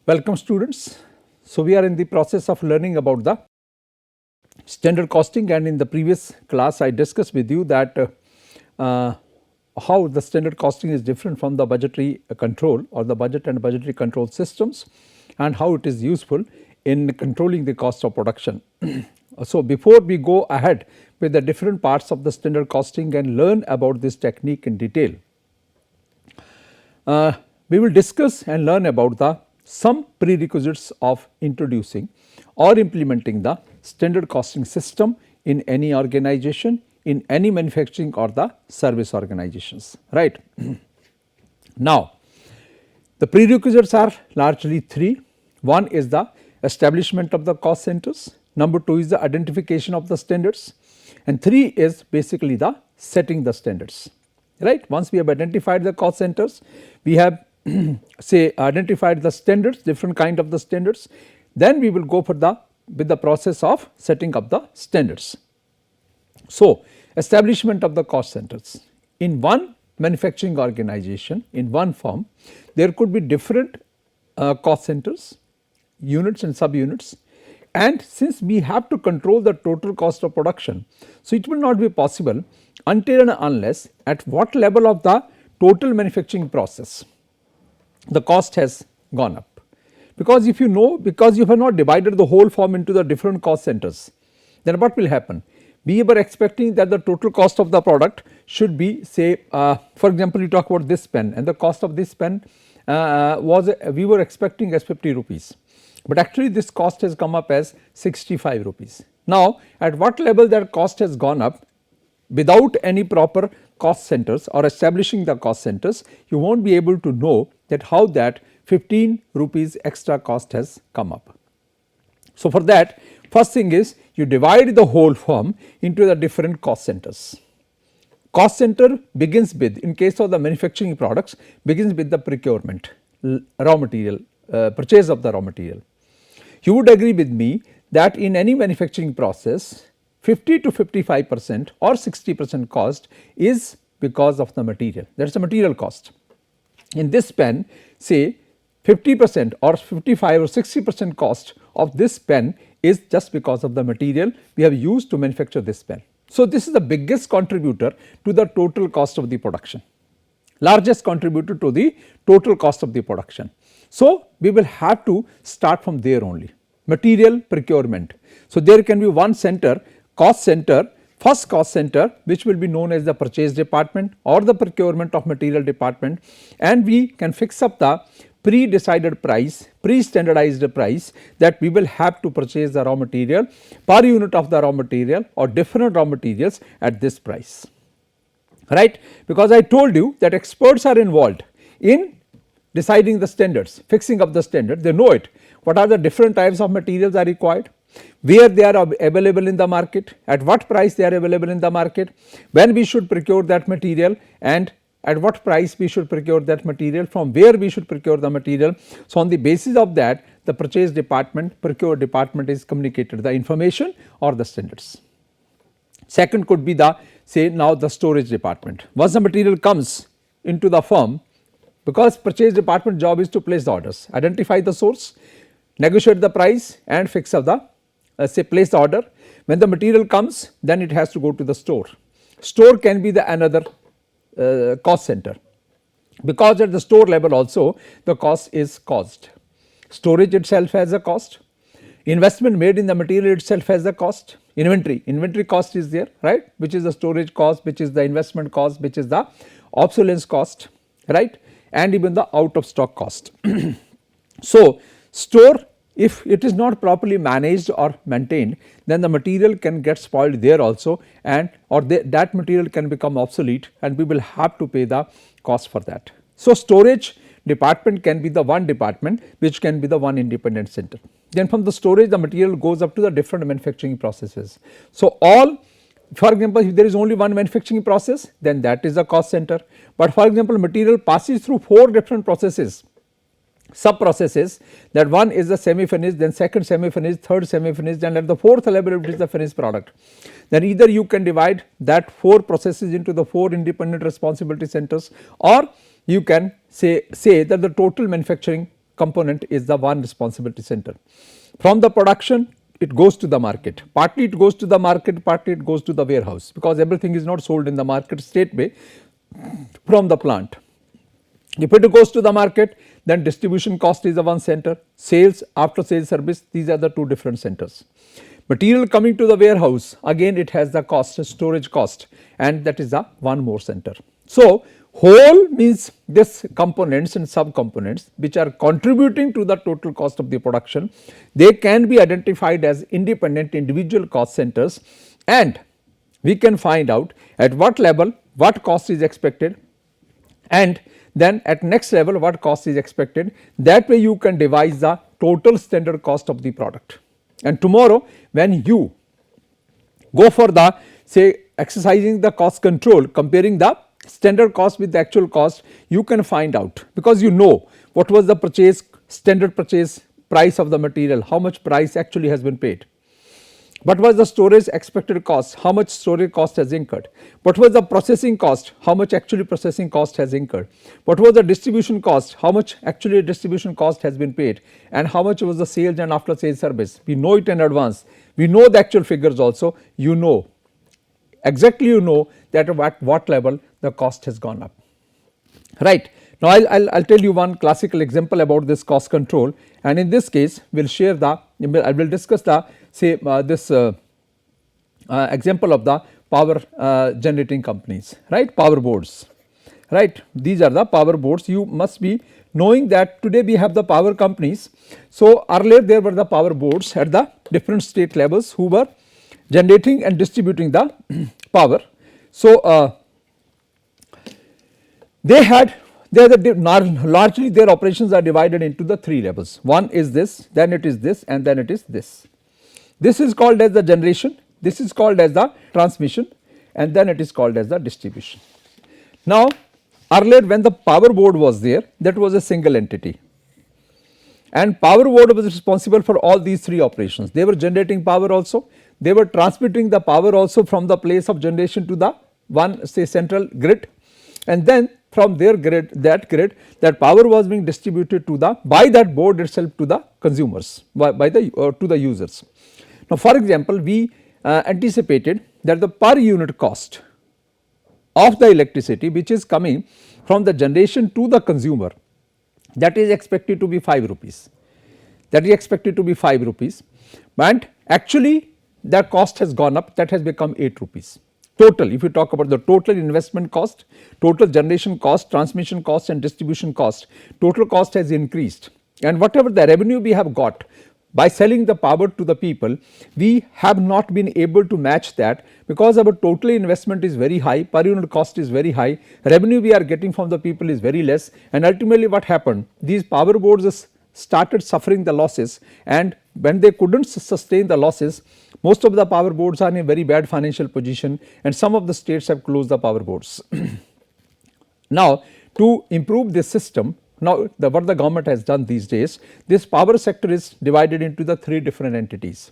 Welcome students. So, we are in the process of learning about the standard costing, and in the previous class I discussed with you that how the standard costing is different from the budgetary control or the budget and budgetary control systems, and how it is useful in controlling the cost of production. So, before we go ahead with the different parts of the standard costing and learn about this technique in detail, we will discuss and learn about some prerequisites of introducing or implementing the standard costing system in any organization, in any manufacturing or the service organizations, right. Now, the prerequisites are largely three. One is the establishment of the cost centers, number two is the identification of the standards, and three is basically the setting the standards, right. Once we have identified the cost centers, we have say identified the standards, different kind of the standards, then we will go for with the process of setting up the standards. So, establishment of the cost centers. In one manufacturing organization, in one firm, there could be different cost centers, units and subunits, and since we have to control the total cost of production, so it will not be possible until and unless at what level of the total manufacturing process the cost has gone up. Because if you know, because you have not divided the whole firm into the different cost centers, then what will happen? We were expecting that the total cost of the product should be, say for example, you talk about this pen, and the cost of this pen we were expecting as 50 rupees, but actually this cost has come up as 65 rupees. Now, at what level that cost has gone up, without any proper cost centers or establishing the cost centers, you will not be able to know that how that 15 rupees extra cost has come up. So, for that, first thing is you divide the whole firm into the different cost centers. Cost center begins with, in case of the manufacturing products, begins with the procurement, raw material, purchase of the raw material. You would agree with me that in any manufacturing process, 50 to 55% or 60% cost is because of the material, that is the material cost. In this pen, say 50% or 55 or 60% cost of this pen is just because of the material we have used to manufacture this pen. So, this is the biggest contributor to the total cost of the production, largest contributor to the total cost of the production. So, we will have to start from there only, material procurement. So, there can be one center, cost center, first cost center, which will be known as the purchase department or the procurement of material department, and we can fix up the pre-decided price, pre-standardized price that we will have to purchase the raw material per unit of the raw material or different raw materials at this price, right. Because I told you that experts are involved in deciding the standards, fixing up the standard, they know it, what are the different types of materials are required, where they are available in the market, at what price they are available in the market, when we should procure that material, and at what price we should procure that material, from where we should procure the material. So, on the basis of that, the purchase department, procure department is communicated the information or the standards. Second could be the, say now, the storage department. Once the material comes into the firm, because purchase department job is to place the orders, identify the source, negotiate the price and fix up the say place the order. When the material comes, then it has to go to the store. Store can be the another cost center, because at the store level also the cost is caused. Storage itself has a cost, investment made in the material itself has a cost, inventory cost is there, right, which is the storage cost, which is the investment cost, which is the obsolescence cost, right, and even the out of stock cost. So, store, if it is not properly managed or maintained, then the material can get spoiled there also, and or that material can become obsolete, and we will have to pay the cost for that. So, storage department can be the one department which can be the one independent center. Then from the storage, the material goes up to the different manufacturing processes. So, all, for example, if there is only one manufacturing process, then that is a cost center, but for example, material passes through 4 different processes, sub processes, that one is the semi finished, then second semi finished, third semi finished, and at the fourth level it is the finished product. Then either you can divide that 4 processes into the 4 independent responsibility centers, or you can say that the total manufacturing component is the one responsibility center. From the production it goes to the market, partly it goes to the market, partly it goes to the warehouse, because everything is not sold in the market straightway from the plant. If it goes to the market, then distribution cost is the one center, sales, after sales service, these are the two different centers. Material coming to the warehouse, again it has the cost, storage cost, and that is the one more center. So, whole means this components and subcomponents which are contributing to the total cost of the production, they can be identified as independent individual cost centers, and we can find out at what level what cost is expected, and then at next level what cost is expected. That way you can devise the total standard cost of the product. And tomorrow when you go for the say exercising the cost control, comparing the standard cost with the actual cost, you can find out, because you know what was the purchase standard purchase price of the material, how much price actually has been paid. What was the storage expected cost, how much storage cost has incurred, what was the processing cost, how much actually processing cost has incurred, what was the distribution cost, how much actually distribution cost has been paid, and how much was the sales and after sales service. We know it in advance, we know the actual figures also, you know exactly, you know that at what level the cost has gone up, right. Now I'll tell you one classical example about this cost control, and in this case we will share the, I will discuss the say this example of the power generating companies, right, power boards, right. These are the power boards. You must be knowing that today we have the power companies. So earlier there were the power boards at the different state levels who were generating and distributing the power. So they had largely their operations are divided into the three levels. One is this, then it is this, and then it is this. This is called as the generation, this is called as the transmission, and then it is called as the distribution. Now earlier when the power board was there, that was a single entity, and power board was responsible for all these three operations. They were generating power also, they were transmitting the power also from the place of generation to the one say central grid, and then from their grid, that power was being distributed to the by that board itself to the consumers, by the to the users. Now for example, we anticipated that the per unit cost of the electricity which is coming from the generation to the consumer, that is expected to be 5 rupees, that is expected to be 5 rupees, and actually the cost has gone up, that has become 8 rupees. Total, if you talk about the total investment cost, total generation cost, transmission cost and distribution cost, total cost has increased, and whatever the revenue we have got by selling the power to the people, we have not been able to match that, because our total investment is very high, per unit cost is very high, revenue we are getting from the people is very less, and ultimately what happened, these power boards started suffering the losses, and when they could not sustain the losses, most of the power boards are in a very bad financial position, and some of the states have closed the power boards. Now to improve this system, now what the government has done these days, this power sector is divided into the three different entities.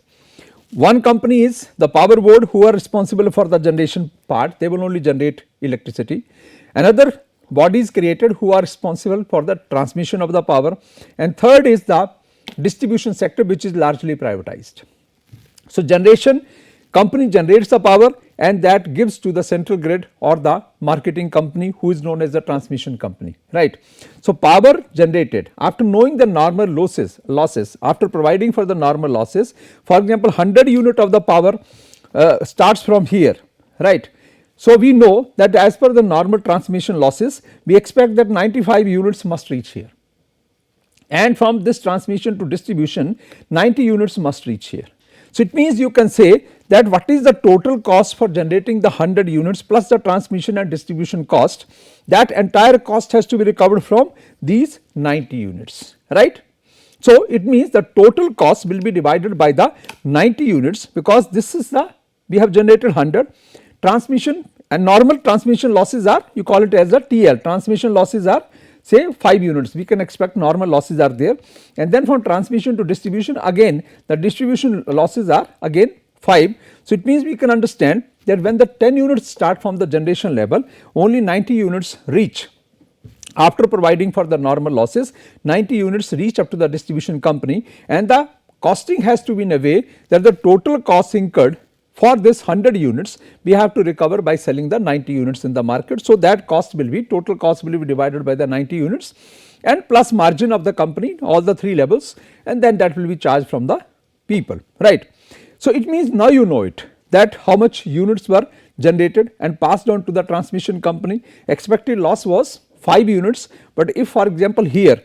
One company is the power board who are responsible for the generation part, they will only generate electricity. Another body is created who are responsible for the transmission of the power, and third is the distribution sector which is largely privatized. So generation company generates the power and that gives to the central grid or the marketing company who is known as the transmission company, right. So power generated after knowing the normal losses, after providing for the normal losses, for example 100 unit of the power starts from here, right. So we know that as per the normal transmission losses, we expect that 95 units must reach here, and from this transmission to distribution 90 units must reach here. So it means you can say that what is the total cost for generating the 100 units plus the transmission and distribution cost, that entire cost has to be recovered from these 90 units, right. So it means the total cost will be divided by the 90 units, because this is the, we have generated 100, transmission and normal transmission losses are, you call it as the TL, transmission losses are say 5 units, we can expect normal losses are there, and then from transmission to distribution again the distribution losses are again 5. So it means we can understand that when the 10 units start from the generation level, only 90 units reach After providing for the normal losses, 90 units reach up to the distribution company, and the costing has to be in a way that the total cost incurred for this 100 units we have to recover by selling the 90 units in the market. So, that cost will be, total cost will be divided by the 90 units and plus margin of the company, all the 3 levels, and then that will be charged from the people, right. So, it means now you know it, that how much units were generated and passed on to the transmission company. Expected loss was 5 units, but if for example here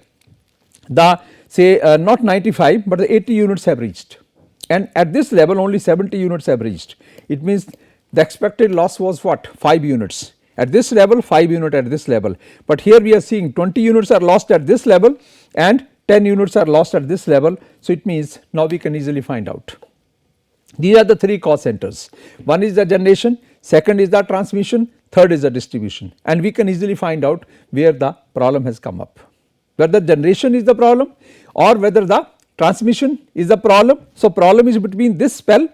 the say not 95 but the 80 units have reached, and at this level only 70 units have reached, it means the expected loss was what, 5 units at this level, 5 unit at this level, but here we are seeing 20 units are lost at this level and 10 units are lost at this level. So, it means now we can easily find out. These are the 3 cost centers. One is the generation, second is the transmission, third is the distribution, and we can easily find out where the problem has come up, whether generation is the problem or whether the transmission is the problem. So, problem is between this spell,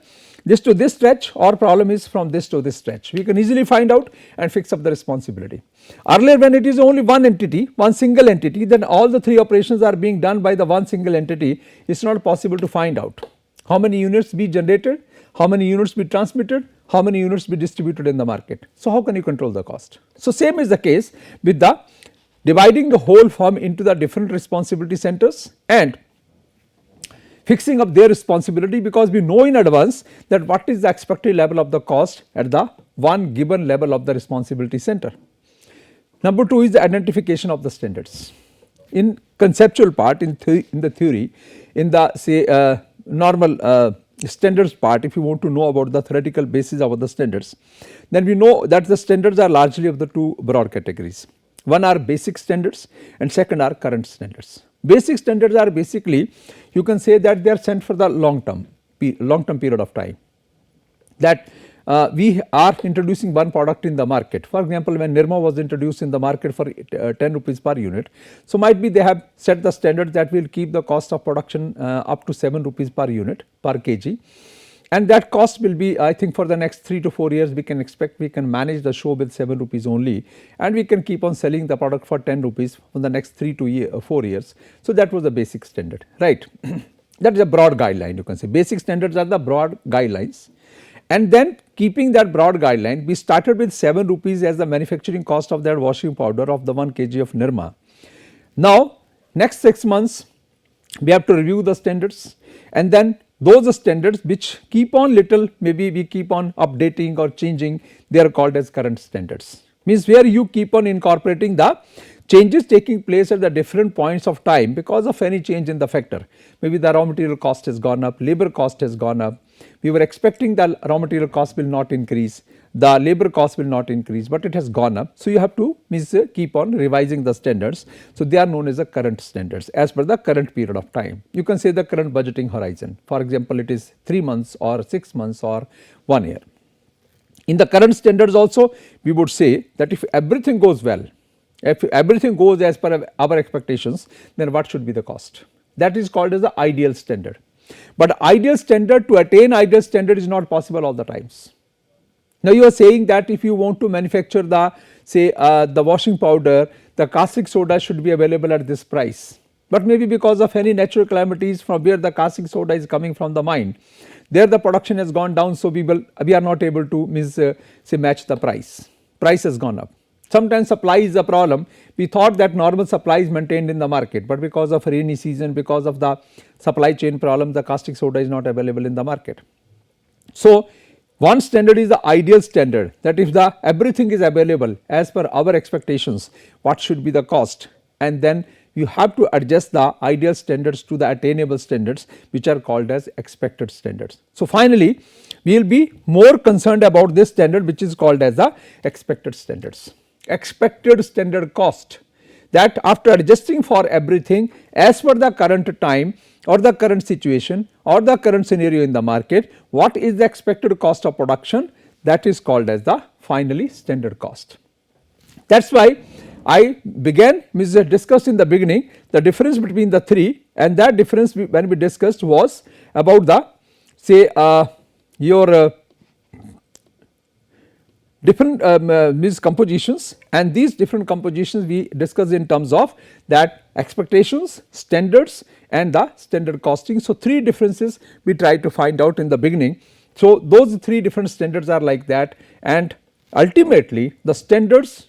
this to this stretch, or problem is from this to this stretch. We can easily find out and fix up the responsibility. Earlier when it is only one entity, one single entity, then all the 3 operations are being done by the one single entity. It is not possible to find out how many units be generated, how many units be transmitted, how many units be distributed in the market. So, how can you control the cost? So, same is the case with the dividing the whole firm into the different responsibility centers and fixing up their responsibility, because we know in advance that what is the expected level of the cost at the one given level of the responsibility center. Number 2 is the identification of the standards. In conceptual part, in the theory, in the say normal standards part, if you want to know about the theoretical basis of the standards, then we know that the standards are largely of the 2 broad categories. One are basic standards and second are current standards. Basic standards are basically, you can say that they are sent for the long term period of time, that we are introducing one product in the market. For example, when Nirma was introduced in the market for 10 rupees per unit, so might be they have set the standard that will keep the cost of production up to 7 rupees per unit per kg, and that cost will be, I think for the next 3 to 4 years we can expect we can manage the show with 7 rupees only, and we can keep on selling the product for 10 rupees for the next 3 to 4 years. So, that was the basic standard, right. That is a broad guideline, you can say. Basic standards are the broad guidelines, and then keeping that broad guideline, we started with 7 rupees as the manufacturing cost of that washing powder of the 1 kg of Nirma. Now, next 6 months we have to review the standards, and then those standards which keep on little, maybe we keep on updating or changing, they are called as current standards. Means where you keep on incorporating the changes taking place at the different points of time because of any change in the factor. Maybe the raw material cost has gone up, labor cost has gone up. We were expecting the raw material cost will not increase, the labor cost will not increase, but it has gone up. So, you have to keep on revising the standards. So, they are known as the current standards as per the current period of time. You can say the current budgeting horizon. For example, it is 3 months or 6 months or 1 year. In the current standards also, we would say that if everything goes well, if everything goes as per our expectations, then what should be the cost? That is called as the ideal standard. But ideal standard, to attain ideal standard is not possible all the times. Now, you are saying that if you want to manufacture the say the washing powder, the caustic soda should be available at this price, but maybe because of any natural calamities from where the caustic soda is coming from the mine, there the production has gone down. So, we are not able to say match the price has gone up. Sometimes supply is a problem. We thought that normal supply is maintained in the market, but because of rainy season, because of the supply chain problem, the caustic soda is not available in the market. So, one standard is the ideal standard, that if the everything is available as per our expectations, what should be the cost, and then you have to adjust the ideal standards to the attainable standards, which are called as expected standards. So, finally, we will be more concerned about this standard which is called as the expected standards. Expected standard cost, that after adjusting for everything as per the current time or the current situation or the current scenario in the market, what is the expected cost of production, that is called as the finally standard cost. That is why I discussed in the beginning the difference between the 3, and that difference when we discussed was about the say your different means compositions, and these different compositions we discuss in terms of that expectations, standards and the standard costing. So, 3 differences we try to find out in the beginning. So, those 3 different standards are like that, and ultimately the standards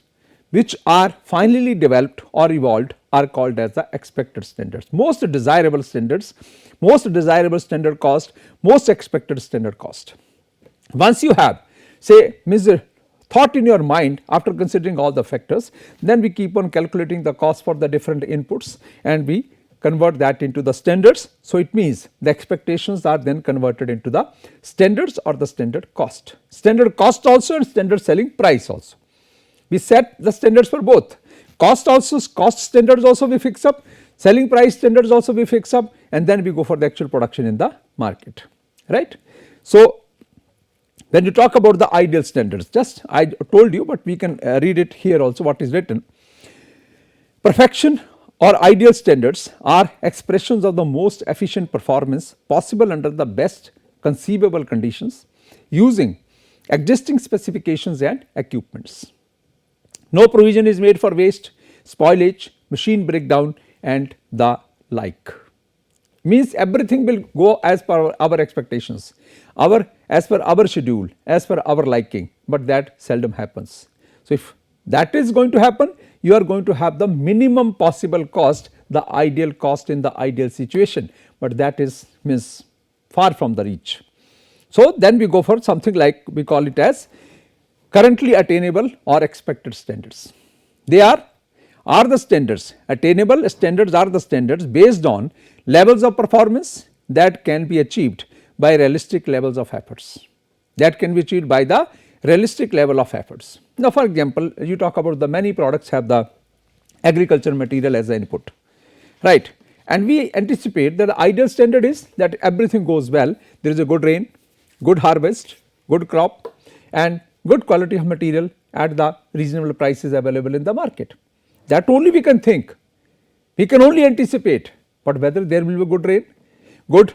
which are finally developed or evolved are called as the expected standards, most desirable standards, most desirable standard cost, most expected standard cost. Once you have say thought in your mind after considering all the factors, then we keep on calculating the cost for the different inputs and we convert that into the standards. So, it means the expectations are then converted into the standards or the standard cost. Standard cost also and standard selling price also. We set the standards for both. Cost also, cost standards also we fix up, selling price standards also we fix up, and then we go for the actual production in the market, right. So, when you talk about the ideal standards, just I told you, but we can read it here also what is written. Perfection or ideal standards are expressions of the most efficient performance possible under the best conceivable conditions using existing specifications and equipments. No provision is made for waste, spoilage, machine breakdown and the like. Means everything will go as per our expectations, as per our schedule, as per our liking, but that seldom happens. So, if that is going to happen, you are going to have the minimum possible cost, the ideal cost in the ideal situation, but that is means far from the reach. So, then we go for something like we call it as currently attainable or expected standards. They are the standards, attainable standards are the standards based on levels of performance that can be achieved by realistic levels of efforts, that can be achieved by the realistic level of efforts. Now, for example, you talk about the many products have the agriculture material as an input, right, and we anticipate that the ideal standard is that everything goes well, there is a good rain, good harvest, good crop and good quality of material at the reasonable prices available in the market. That only we can think, we can only anticipate, but whether there will be good rain, good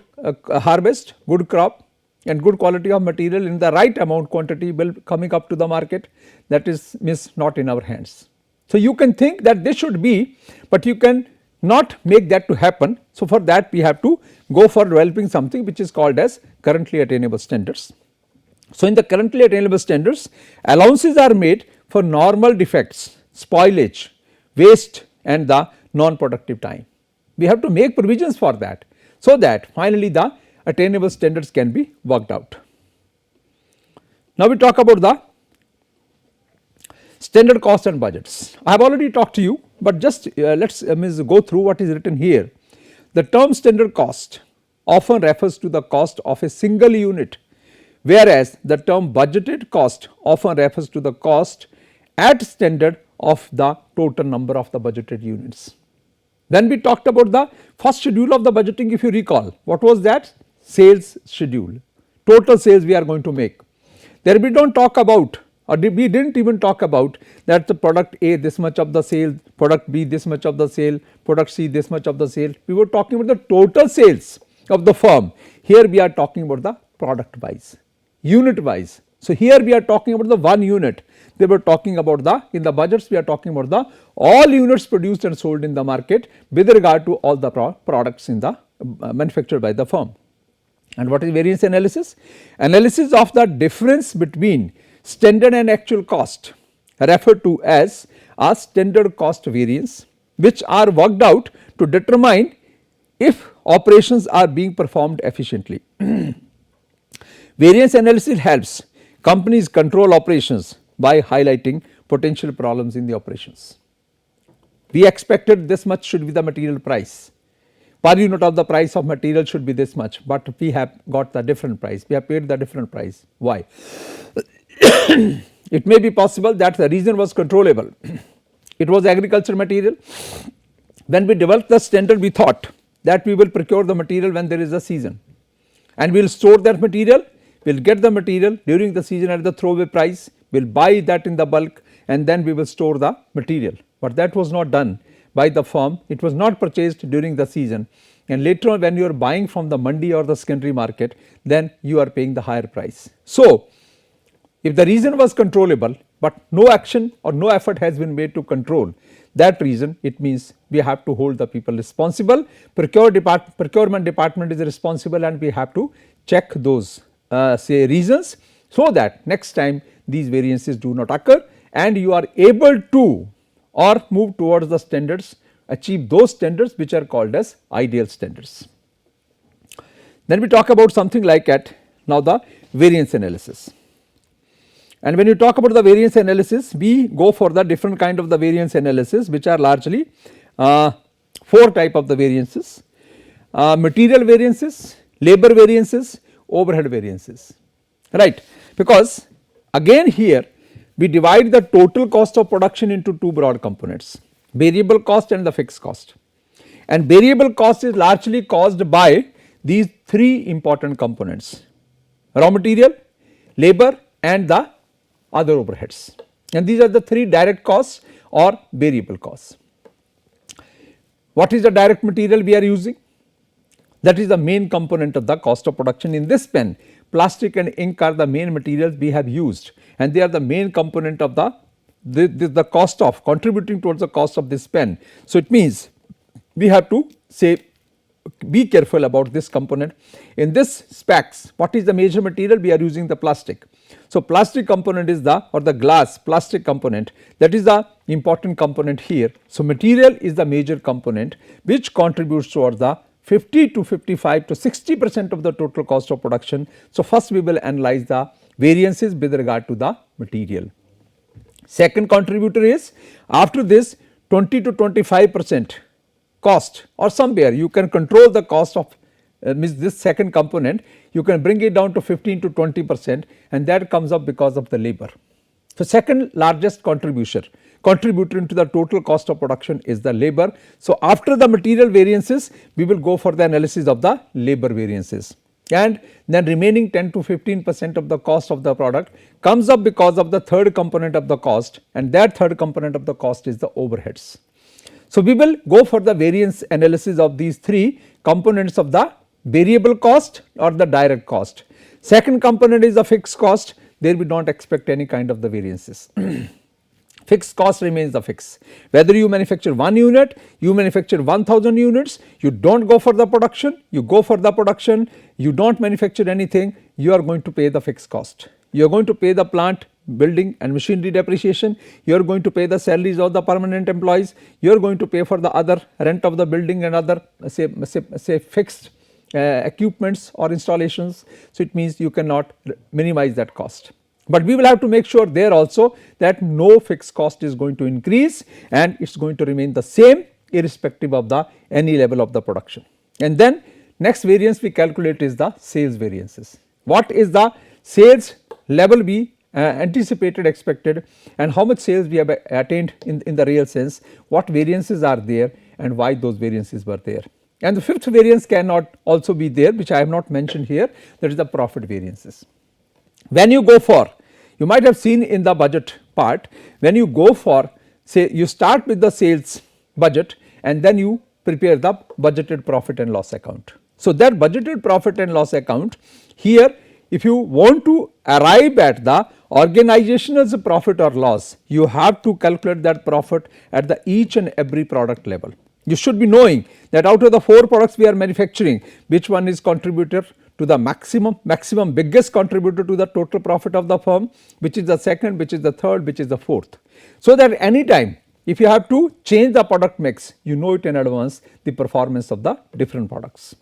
harvest, good crop and good quality of material in the right amount quantity will coming up to the market, that is not in our hands. So, you can think that this should be, but you can not make that to happen. So, for that we have to go for developing something which is called as currently attainable standards. So, in the currently attainable standards, allowances are made for normal defects, spoilage, waste and the non-productive time. We have to make provisions for that, so that finally the attainable standards can be worked out. Now, we talk about the standard cost and budgets. I have already talked to you, but just let us go through what is written here. The term standard cost often refers to the cost of a single unit, whereas the term budgeted cost often refers to the cost at standard of the total number of the budgeted units. Then we talked about the first schedule of the budgeting, if you recall. What was that? Sales schedule, total sales we are going to make. There we do not talk about, or we did not even talk about that the product A this much of the sale, product B this much of the sale, product C this much of the sale. We were talking about the total sales of the firm. Here we are talking about the product wise, unit wise. So, here we are talking about the one unit. They were talking about the, in the budgets we are talking about the all units produced and sold in the market with regard to all the products in the manufactured by the firm. And what is variance analysis? Analysis of the difference between standard and actual cost, referred to as a standard cost variance, which are worked out to determine if operations are being performed efficiently. Variance analysis helps companies control operations by highlighting potential problems in the operations. We expected this much should be the material price, per unit of the price of material should be this much, but we have got the different price, we have paid the different price. Why? It may be possible that the reason was controllable, it was agriculture material. When we developed the standard, we thought that we will procure the material when there is a season, and we will store that material, we will get the material during the season at the throwaway price, we will buy that in the bulk and then we will store the material. But that was not done by the firm, it was not purchased during the season, and later on when you are buying from the mandi or the secondary market, then you are paying the higher price. So, If the reason was controllable, but no action or no effort has been made to control that reason, it means we have to hold the people responsible. Procurement department is responsible, and we have to check those say reasons, so that next time these variances do not occur and you are able to or move towards the standards, achieve those standards which are called as ideal standards. Then we talk about something like now the variance analysis. And when you talk about the variance analysis, we go for the different kind of the variance analysis, which are largely 4 type of the variances: material variances, labor variances, overhead variances, right. Because again here we divide the total cost of production into 2 broad components: variable cost and the fixed cost. And variable cost is largely caused by these 3 important components: raw material, labor, and the other overheads. And these are the 3 direct costs or variable costs. What is the direct material we are using? That is the main component of the cost of production. In this pen, plastic and ink are the main materials we have used, and they are the main component of the cost of contributing towards the cost of this pen. So, it means we have to say be careful about this component. In this specs, what is the major material? We are using the plastic. So, plastic component is the glass plastic component, that is the important component here. So, material is the major component which contributes towards the 50 to 55 to 60% of the total cost of production. So, first we will analyze the variances with regard to the material. Second contributor is, after this, 20 to 25% cost, or somewhere you can control the cost of this second component, you can bring it down to 15 to 20%, and that comes up because of the labor. So, second largest contributor into the total cost of production is the labor. So, after the material variances, we will go for the analysis of the labor variances, and then remaining 10 to 15% of the cost of the product comes up because of the third component of the cost, and that third component of the cost is the overheads. So, we will go for the variance analysis of these 3 components of the variable cost or the direct cost. Second component is the fixed cost. There we do not expect any kind of the variances. Fixed cost remains the fixed. Whether you manufacture 1 unit, you manufacture 1000 units, you do not go for the production, you go for the production, you do not manufacture anything, you are going to pay the fixed cost. You are going to pay the plant, building and machinery depreciation, you are going to pay the salaries of the permanent employees, you are going to pay for the other rent of the building and other say fixed equipments or installations. So, it means you cannot minimize that cost. But we will have to make sure there also that no fixed cost is going to increase, and it is going to remain the same irrespective of the any level of the production. And then next variance we calculate is the sales variances. What is the sales level we anticipated, expected, and how much sales we have attained in the real sense, what variances are there and why those variances were there. And the fifth variance cannot also be there, which I have not mentioned here, that is the profit variances. When you go for, you might have seen in the budget part, when you go for, say you start with the sales budget and then you prepare the budgeted profit and loss account. So, that budgeted profit and loss account here, if you want to arrive at the organization's profit or loss, you have to calculate that profit at the each and every product level. You should be knowing that out of the 4 products we are manufacturing, which one is contributor to the maximum biggest contributor to the total profit of the firm, which is the second, which is the third, which is the fourth. So, that any time if you have to change the product mix, you know it in advance the performance of the different products.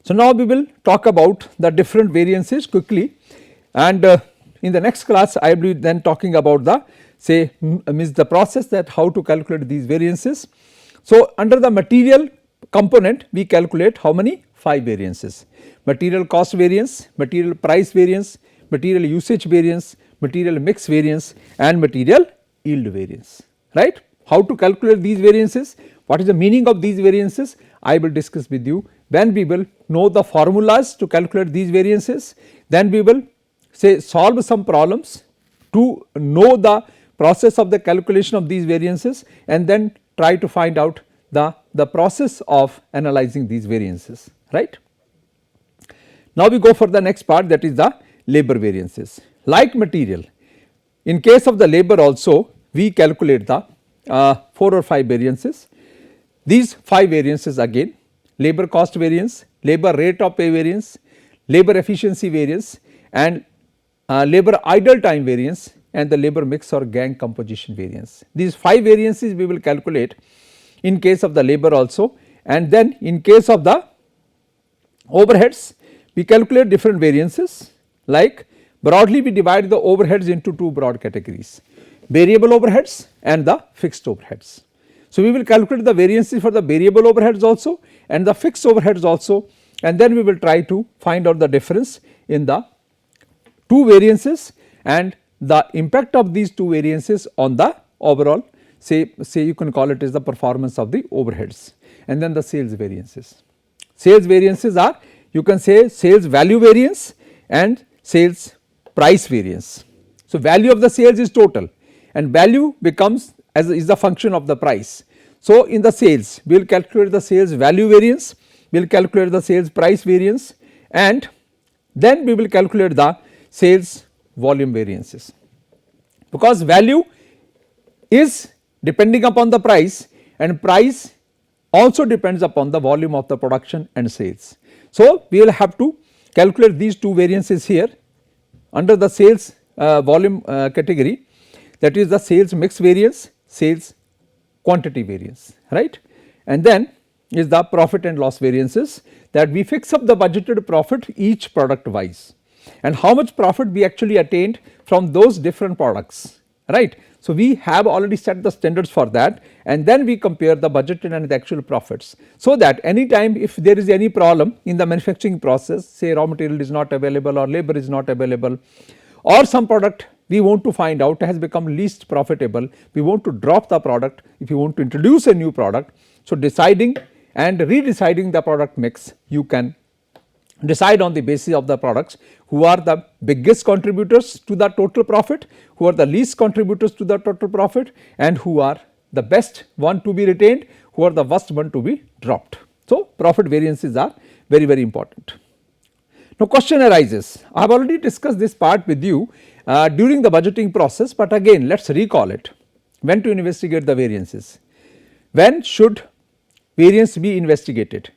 So, now we will talk about the different variances quickly, and in the next class I will be then talking about the the process that how to calculate these variances. So, under the material component we calculate how many? 5 variances: material cost variance, material price variance, material usage variance, material mix variance, and material yield variance, right. How to calculate these variances, what is the meaning of these variances, I will discuss with you when we will know the formulas to calculate these variances. Then we will solve some problems to know the process of the calculation of these variances, and then try to find out the process of analyzing these variances, right. Now, we go for the next part, that is the labor variances. Like material, in case of the labor also we calculate the 4 or 5 variances. These 5 variances again: labor cost variance, labor rate of pay variance, labor efficiency variance, and labor idle time variance, and the labor mix or gang composition variance. These 5 variances we will calculate in case of the labor also, and then in case of the overheads we calculate different variances. Like broadly we divide the overheads into 2 broad categories: variable overheads and the fixed overheads. So, we will calculate the variances for the variable overheads also and the fixed overheads also, and then we will try to find out the difference in the 2 variances and the impact of these 2 variances on the overall, say you can call it as the performance of the overheads. And then the sales variances. Sales variances are, you can say, sales value variance and sales price variance. So, value of the sales is total and value becomes as is the function of the price. So, in the sales we will calculate the sales value variance, we will calculate the sales price variance, and then we will calculate the sales volume variances, because value is depending upon the price and price also depends upon the volume of the production and sales. So, we will have to calculate these 2 variances here under the sales volume category, that is the sales mix variance, sales quantity variance, right. And then is the profit and loss variances, that we fix up the budgeted profit each product wise and how much profit we actually attained from those different products, right. So, we have already set the standards for that, and then we compare the budgeted and the actual profits, so that any time if there is any problem in the manufacturing process, say raw material is not available or labor is not available, or some product we want to find out has become least profitable, we want to drop the product, if you want to introduce a new product. So, deciding and redeciding the product mix, you can decide on the basis of the products who are the biggest contributors to the total profit, who are the least contributors to the total profit, and who are the best one to be retained, who are the worst one to be dropped. So, profit variances are very, very important. Now, question arises, I have already discussed this part with you during the budgeting process, but again let us recall it. When to investigate the variances? When should variance be investigated?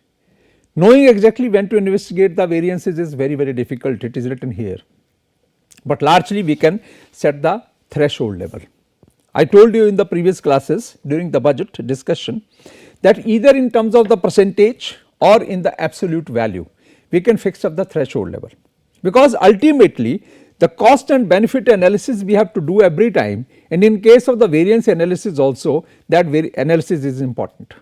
Knowing exactly when to investigate the variances is very, very difficult, it is written here, but largely we can set the threshold level. I told you in the previous classes during the budget discussion that either in terms of the percentage or in the absolute value we can fix up the threshold level, because ultimately the cost and benefit analysis we have to do every time, and in case of the variance analysis also that analysis is important,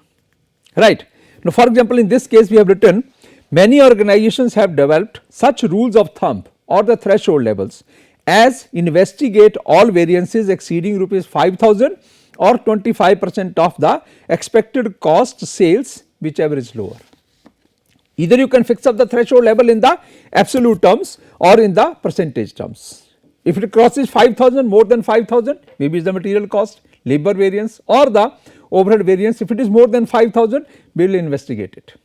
right. Now, for example, in this case we have written many organizations have developed such rules of thumb or the threshold levels as investigate all variances exceeding rupees 5,000 or 25% of the expected cost sales, whichever is lower. Either you can fix up the threshold level in the absolute terms or in the percentage terms. If it crosses 5,000, more than 5,000, maybe it is the material cost, labor variance or the overhead variance. If it is more than 5,000, we will investigate it.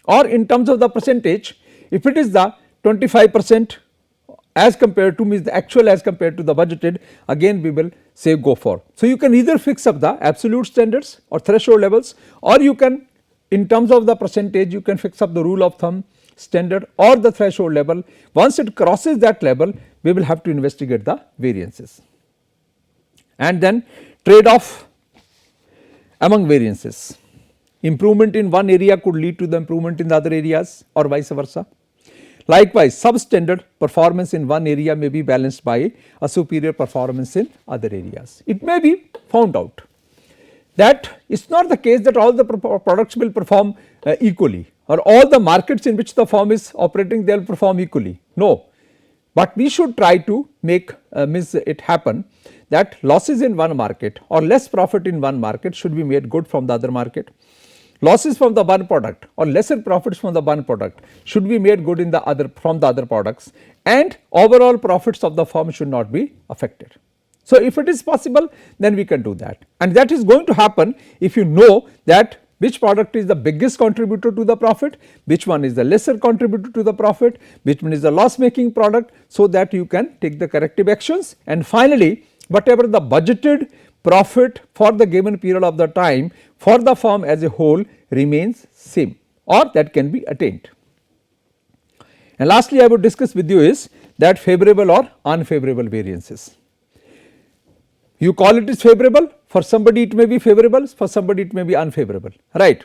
Or in terms of the percentage, if it is the 25% as compared to, means the actual as compared to the budgeted, again we will say go for. So, you can either fix up the absolute standards or threshold levels, or you can in terms of the percentage you can fix up the rule of thumb, standard or the threshold level. Once it crosses that level, we will have to investigate the variances. And then trade off among variances. Improvement in one area could lead to the improvement in the other areas or vice versa. Likewise, substandard performance in one area may be balanced by a superior performance in other areas. It may be found out that it is not the case that all the products will perform equally, or all the markets in which the firm is operating they will perform equally. No, but we should try to make it happen that losses in one market or less profit in one market should be made good from the other market. Losses from the one product or lesser profits from the one product should be made good in the other from the other products, and overall profits of the firm should not be affected. So, if it is possible then we can do that, and that is going to happen if you know that which product is the biggest contributor to the profit, which one is the lesser contributor to the profit, which one is the loss making product, so that you can take the corrective actions, and finally whatever the budgeted profit for the given period of the time for the firm as a whole remains same or that can be attained. And lastly, I would discuss with you is that favorable or unfavorable variances. You call it is favorable, for somebody it may be favorable, for somebody it may be unfavorable, right.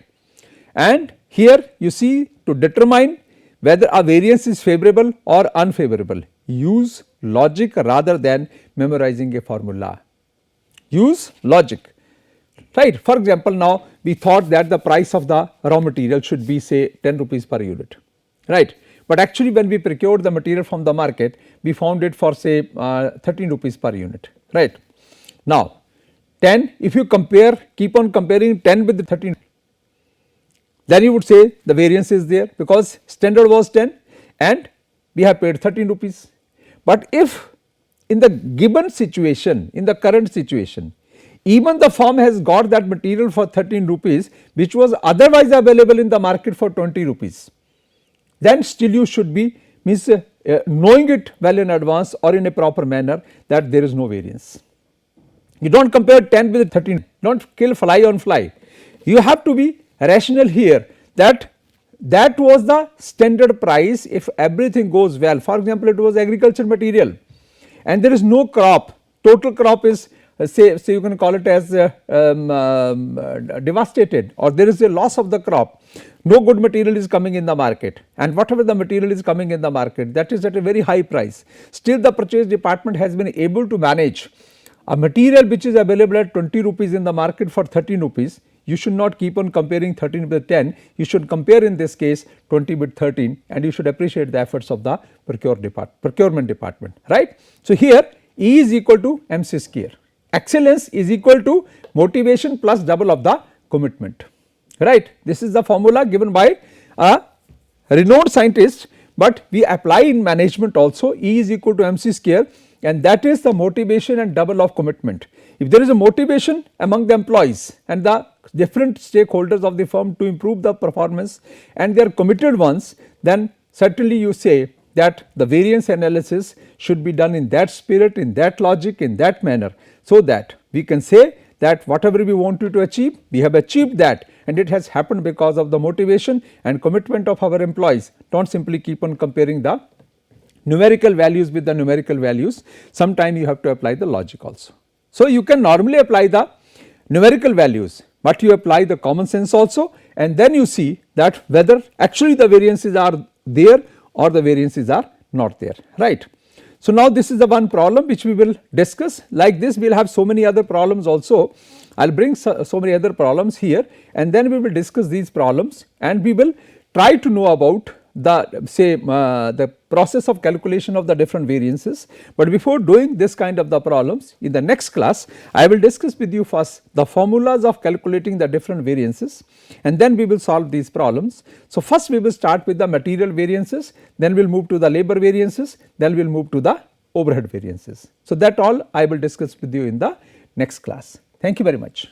And here you see, to determine whether a variance is favorable or unfavorable, use logic rather than memorizing a formula. Use logic, right. For example, now we thought that the price of the raw material should be say 10 rupees per unit, right. But actually when we procured the material from the market, we found it for say 13 rupees per unit, right. Now 10, if you compare, keep on comparing 10 with the 13, then you would say the variance is there, because standard was 10 and we have paid 13 rupees. But if in the given situation, in the current situation, even the firm has got that material for 13 rupees which was otherwise available in the market for 20 rupees, then still you should be knowing it well in advance or in a proper manner that there is no variance. You do not compare 10 with 13, do not kill fly on fly. You have to be rational here, that that was the standard price if everything goes well. For example, it was agriculture material and there is no crop, total crop is say you can call it as devastated, or there is a loss of the crop, no good material is coming in the market, and whatever the material is coming in the market, that is at a very high price. Still the purchase department has been able to manage a material which is available at 20 rupees in the market for 13 rupees. You should not keep on comparing 13 with 10, you should compare in this case 20 with 13, and you should appreciate the efforts of the procurement department, right. So here E is equal to MC square, excellence is equal to motivation plus double of the commitment, right. This is the formula given by a renowned scientist, but we apply in management also. E is equal to MC square, and that is the motivation and double of commitment. If there is a motivation among the employees and the different stakeholders of the firm to improve the performance and they are committed ones, then certainly you say that the variance analysis should be done in that spirit, in that logic, in that manner, so that we can say that whatever we wanted to achieve, we have achieved that, and it has happened because of the motivation and commitment of our employees. Do not simply keep on comparing the numerical values with the numerical values, sometime you have to apply the logic also. So you can normally apply the numerical values, but you apply the common sense also, and then you see that whether actually the variances are there or the variances are not there, right. So now this is the one problem which we will discuss. Like this we will have so many other problems also. I will bring so many other problems here, and then we will discuss these problems, and we will try to know about the the process of calculation of the different variances. But before doing this kind of the problems, in the next class I will discuss with you first the formulas of calculating the different variances, and then we will solve these problems. So first we will start with the material variances, then we will move to the labor variances, then we will move to the overhead variances. So that all I will discuss with you in the next class. Thank you very much.